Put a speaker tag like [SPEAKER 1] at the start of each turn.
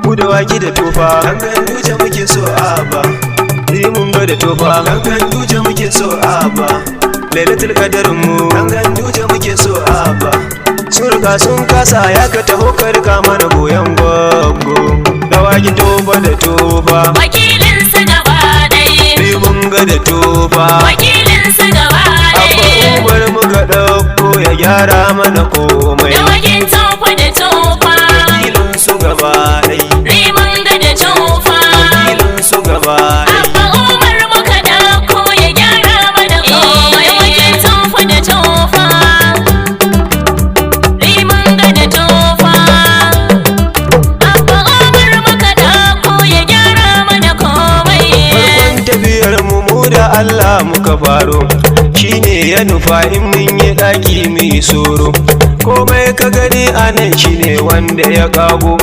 [SPEAKER 1] mu da waki da tofa an Ganduje muke so Abba mun ga da tofa an Ganduje muke so Abba lailatul qadarin mu an Ganduje muke so Abba surka sun kasa ya ka taho karka mana goyon gwaggo da waki tofa da tofa
[SPEAKER 2] wakilin su gaba ɗaya
[SPEAKER 1] mun ga da tofa
[SPEAKER 2] wakilin su gaba
[SPEAKER 1] Abba
[SPEAKER 2] ɗaya
[SPEAKER 1] Umar muka ɗauko ya gyara mana komai
[SPEAKER 2] da wakin tofa da tofa
[SPEAKER 1] wakilin su gaba ɗai
[SPEAKER 2] riman ga da tofa
[SPEAKER 1] wakilin su gaba ɗai
[SPEAKER 2] Abba Umar muka dauko ya gyara mana komai wakin tofa da tofa riman ga da tofa Abba Umar muka dauko ya gyara mana komai
[SPEAKER 1] farkon tafiyar mu da Allah muka faro shine ya nufa in mun yi ɗaki mu yi soro komai ka gani anan shine wanda ya kago